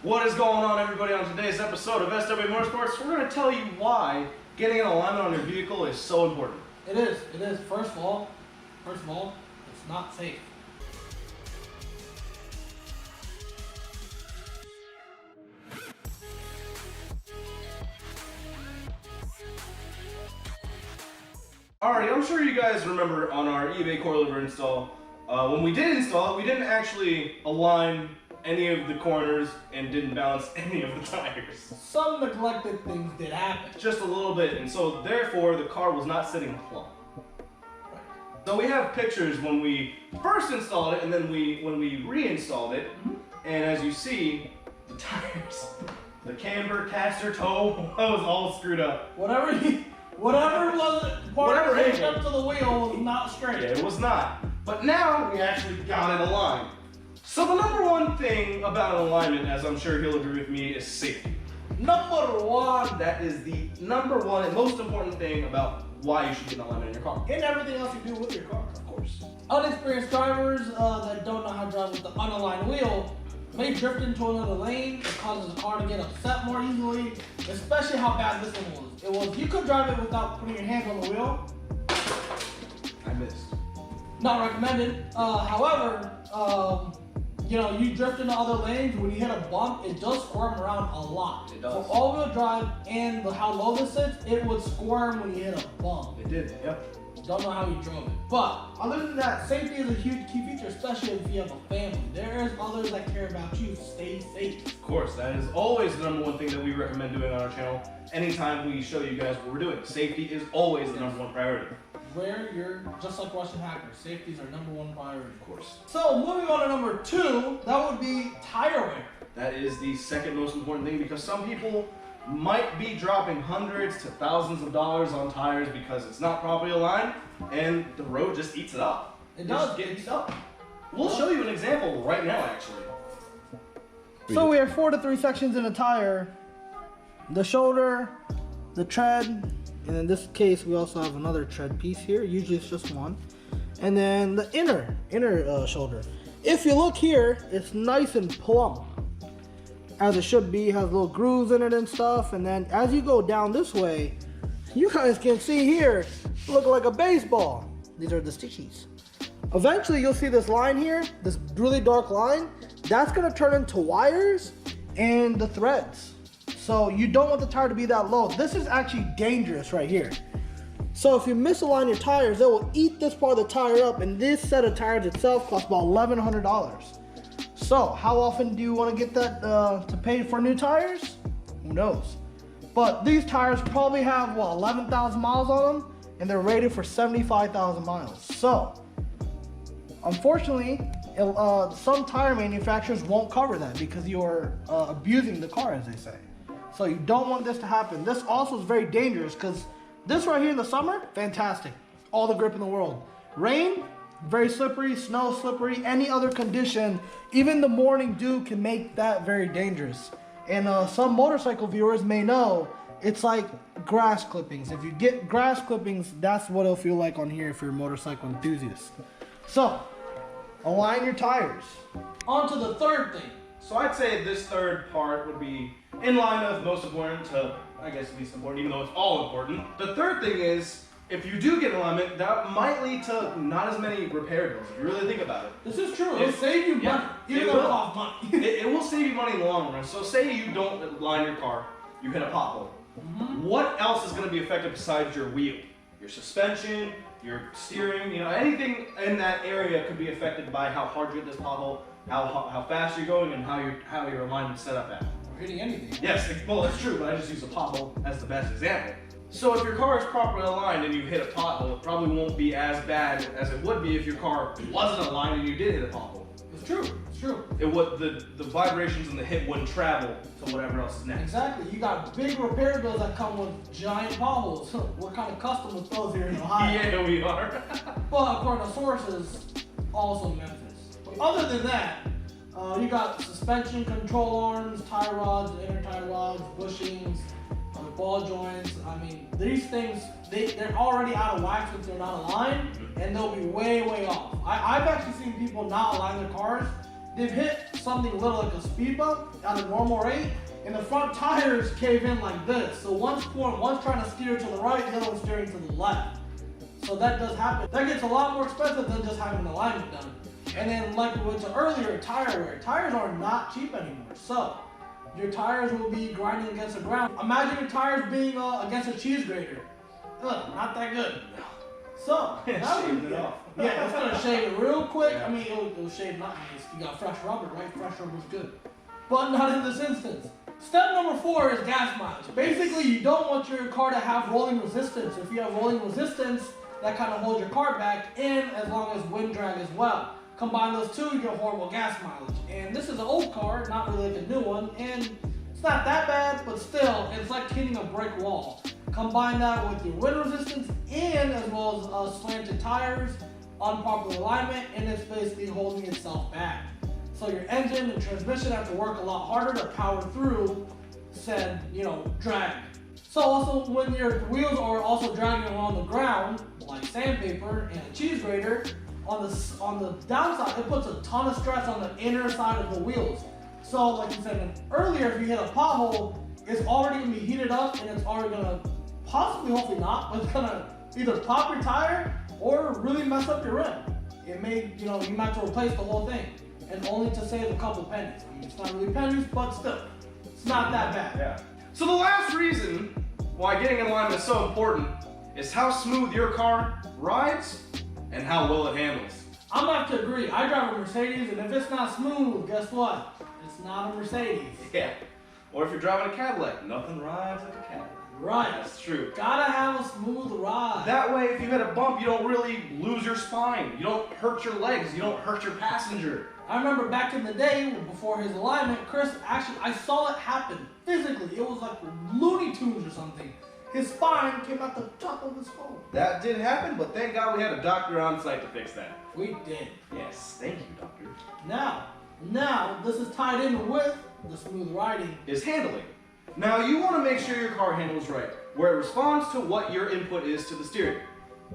What is going on, everybody? On today's episode of SW Motorsports, we're going to tell you why getting an alignment on your vehicle is so important. It is. First of all, it's not safe. Alright, I'm sure you guys remember on our eBay coilover install, when we did install it, we didn't actually align any of the corners and didn't balance any of the tires. Some neglected things did happen. Just a little bit, and so therefore the car was not sitting plumb. Right. So we have pictures when we first installed it and then when we reinstalled it, and as you see, the tires, the camber, caster, toe, was all screwed up. Whatever was Whatever hooked up to the wheel was not straight. Yeah, it was not. But now we actually got it aligned. So the number one thing about an alignment, as I'm sure he'll agree with me, is safety. Number one. That is the number one and most important thing about why you should get an alignment in your car. And everything else you do with your car. Of course. Unexperienced drivers that don't know how to drive with the unaligned wheel may drift into another lane. It causes the car to get upset more easily, especially how bad this one was. It was, you could drive it without putting your hands on the wheel. I missed. Not recommended. However, you drift into other lanes, when you hit a bump, it does squirm around a lot. It does. For all-wheel drive and how low this sits, it would squirm when you hit a bump. It did, yep. Don't know how you drove it. But other than that, safety is a huge key feature, especially if you have a family. There's others that care about you. Stay safe. Of course, that is always the number one thing that we recommend doing on our channel. Anytime we show you guys what we're doing, safety is always the number one priority. Where you're just like Russian hackers, safety is our number one priority. Of course. So moving on to number two, that would be tire wear. That is the second most important thing because some people might be dropping hundreds to thousands of dollars on tires because it's not properly aligned and the road just eats it up. It does. Just get eaten up. We'll show you an example right now, actually. So we have 4 to 3 sections in a tire. The shoulder, the tread, and in this case we also have another tread piece here. Usually it's just one. And then the inner shoulder. If you look here, it's nice and plump, as it should be. It has little grooves in it and stuff. And then as you go down this way, you guys can see here, look like a baseball. These are the stitchies. Eventually you'll see this line here, this really dark line. That's gonna turn into wires and the threads. So you don't want the tire to be that low. This is actually dangerous right here. So if you misalign your tires, it will eat this part of the tire up, and this set of tires itself costs about $1,100. So how often do you want to get that to pay for new tires? Who knows? But these tires probably have 11,000 miles on them, and they're rated for 75,000 miles. So unfortunately, some tire manufacturers won't cover that because you're abusing the car, as they say. So you don't want this to happen. This also is very dangerous because this right here in the summer, fantastic. All the grip in the world. Rain, very slippery. Snow, slippery. Any other condition, even the morning dew can make that very dangerous. And some motorcycle viewers may know it's like grass clippings. If you get grass clippings, that's what it'll feel like on here if you're a motorcycle enthusiast. So, align your tires. On to the third thing. So I'd say this third part would be in line of most important to, I guess, least important, even though it's all important. The third thing is, if you do get an alignment, that might lead to not as many repair bills, if you really think about it. This is true. It'll save you money. Even though it costs money. It will save you money in the long run. So say you don't align your car, you hit a pothole. What else is going to be affected besides your wheel? Your suspension, your steering, anything in that area could be affected by how hard you hit this pothole, how fast you're going, and how your alignment's set up at. Or hitting anything. Yes, well, it's true, but I just use a pothole as the best example. So if your car is properly aligned and you hit a pothole, it probably won't be as bad as it would be if your car wasn't aligned and you did hit a pothole. It's true. It's true. It would the vibrations and the hit wouldn't travel to whatever else is next. Exactly. You got big repair bills that come with giant potholes. We're kind of custom with those here in Ohio. Yeah, we are. But according to sources, also Memphis. But other than that, you got suspension control arms, tie rods, inner tie rods, bushings, ball joints. I mean, these things, they're already out of whack since they're not aligned, and they'll be way, way off. I've actually seen people not align their cars, they've hit something little like a speed bump at a normal rate, and the front tires cave in like this. So one's trying to steer to the right, the other one's steering to the left. So that does happen. That gets a lot more expensive than just having the alignment done. And then like we went to earlier, tire wear. Tires are not cheap anymore. So your tires will be grinding against the ground. Imagine your tires being against a cheese grater. Ugh, not that good. So, Shaving it off. Yeah, it's gonna shave it real quick. I mean, it'll shave not nice. You got fresh rubber, right? Fresh rubber is good. But not in this instance. Step number 4 is gas mileage. Basically, you don't want your car to have rolling resistance. If you have rolling resistance, that kind of holds your car back, and as long as wind drag as well. Combine those two, you get horrible gas mileage. And this is an old car, not really like a new one, and it's not that bad, but still, it's like hitting a brick wall. Combine that with your wind resistance and as well as slanted tires, unproper alignment, and it's basically holding itself back. So your engine and transmission have to work a lot harder to power through said, drag. So also when your wheels are also dragging along the ground, like sandpaper and a cheese grater, on the downside, it puts a ton of stress on the inner side of the wheels. So like I said earlier, if you hit a pothole, it's already gonna be heated up and it's already gonna possibly, hopefully not, but it's gonna either pop your tire or really mess up your rim. It may, you might have to replace the whole thing, and only to save a couple pennies. I mean, it's not really pennies, but still, it's not that bad. Yeah. So the last reason why getting in alignment is so important is how smooth your car rides and how well it handles. I'm gonna have to agree. I drive a Mercedes, and if it's not smooth, guess what? It's not a Mercedes. Yeah. Or if you're driving a Cadillac, nothing rides like a Cadillac. Right. That's true. Gotta have a smooth ride. That way, if you hit a bump, you don't really lose your spine. You don't hurt your legs. You don't hurt your passenger. I remember back in the day, before his alignment, Chris, actually, I saw it happen physically. It was like Looney Tunes or something. His spine came out the top of his phone. That did happen, but thank God we had a doctor on site to fix that. We did. Yes, thank you, doctor. Now, this is tied in with the smooth riding. Is handling. Now, you want to make sure your car handles right, where it responds to what your input is to the steering.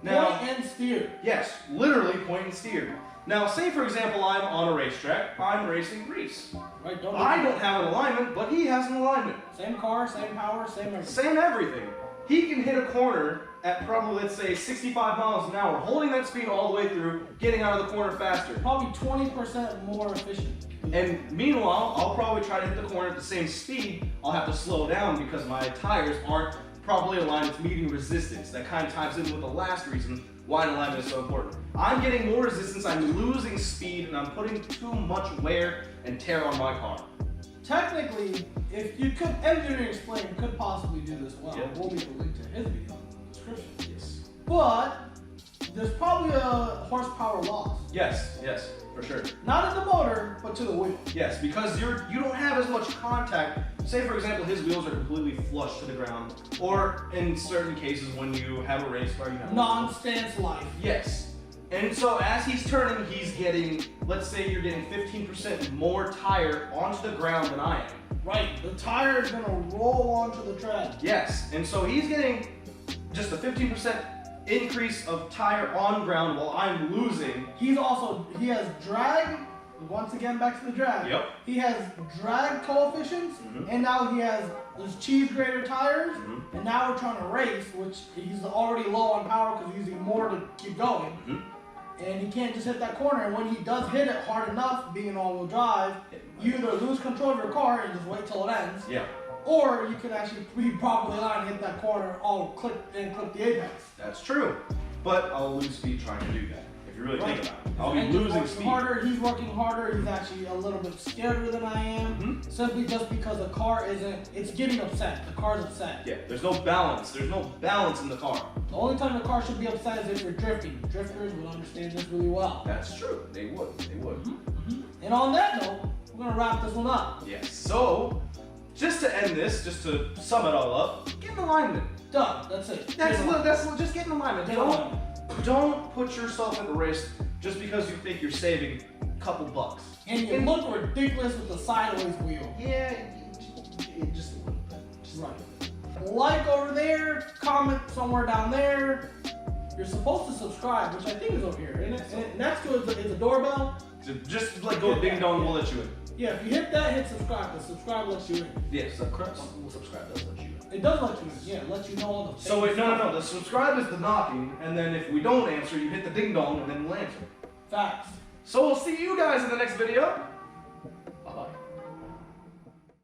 Now, Point and steer. yes, literally point and steer. Now, say for example, I'm on a racetrack, I'm racing Reese. Right, I don't have an alignment, but he has an alignment. Same car, same power, same everything. Same everything. He can hit a corner at probably, let's say, 65 miles an hour, holding that speed all the way through, getting out of the corner faster. Probably 20% more efficient. And meanwhile, I'll probably try to hit the corner at the same speed. I'll have to slow down because my tires aren't properly aligned with meeting resistance. That kind of ties in with the last reason why an alignment is so important. I'm getting more resistance, I'm losing speed, and I'm putting too much wear and tear on my car. Technically, if you could, Engineering Explain could possibly do this well. Yeah. We'll leave a link to his video in the description. Yes. But there's probably a horsepower loss. Yes, for sure. Not in the motor, but to the wheel. Yes, because you don't have as much contact. Say for example, his wheels are completely flush to the ground, or in certain cases when you have a race car, you have Non-stance life. Yes. And so as he's turning, he's getting, let's say you're getting 15% more tire onto the ground than I am. Right, the tire is gonna roll onto the tread. Yes, and so he's getting just a 15% increase of tire on ground while I'm losing. He has drag, once again back to the drag. Yep. He has drag coefficients, and now he has those cheese grater tires, and now we're trying to race, which he's already low on power because he's using more to keep going. And he can't just hit that corner, and when he does hit it hard enough, being an all-wheel drive, you either lose control of your car and just wait till it ends, Yeah. or you can actually be properly aligned and hit that corner, clip the apex. That's true. But I'll lose speed trying to do that. If you really think about it. I'll be Engine's losing working speed. harder, he's working harder, he's actually a little bit scarier than I am. Simply just because the car it's getting upset. The car's upset. Yeah, there's no balance. There's no balance in the car. The only time the car should be upset is if you're drifting. Drifters would understand this really well. That's true. They would. They would. And on that note, we're gonna wrap this one up. Yes. So, just to end this, just to sum it all up, get in alignment. Done. That's it. Just get in alignment. Get in alignment. Don't put yourself at risk just because you think you're saving a couple bucks. And you look ridiculous with the sideways wheel. Yeah, just a little bit. Right. Like over there, comment somewhere down there. You're supposed to subscribe, which I think is over here, isn't it? And next to it is a doorbell. So just like go ding dong, we'll let you in. Yeah, if you hit that, hit subscribe. The subscribe lets you in. Yes, subscribe does let you in. It does let you in. Yeah, it lets you know all the. So wait, no. The subscribe is the knocking, and then if we don't answer, you hit the ding dong, and then we'll answer. Facts. So we'll see you guys in the next video.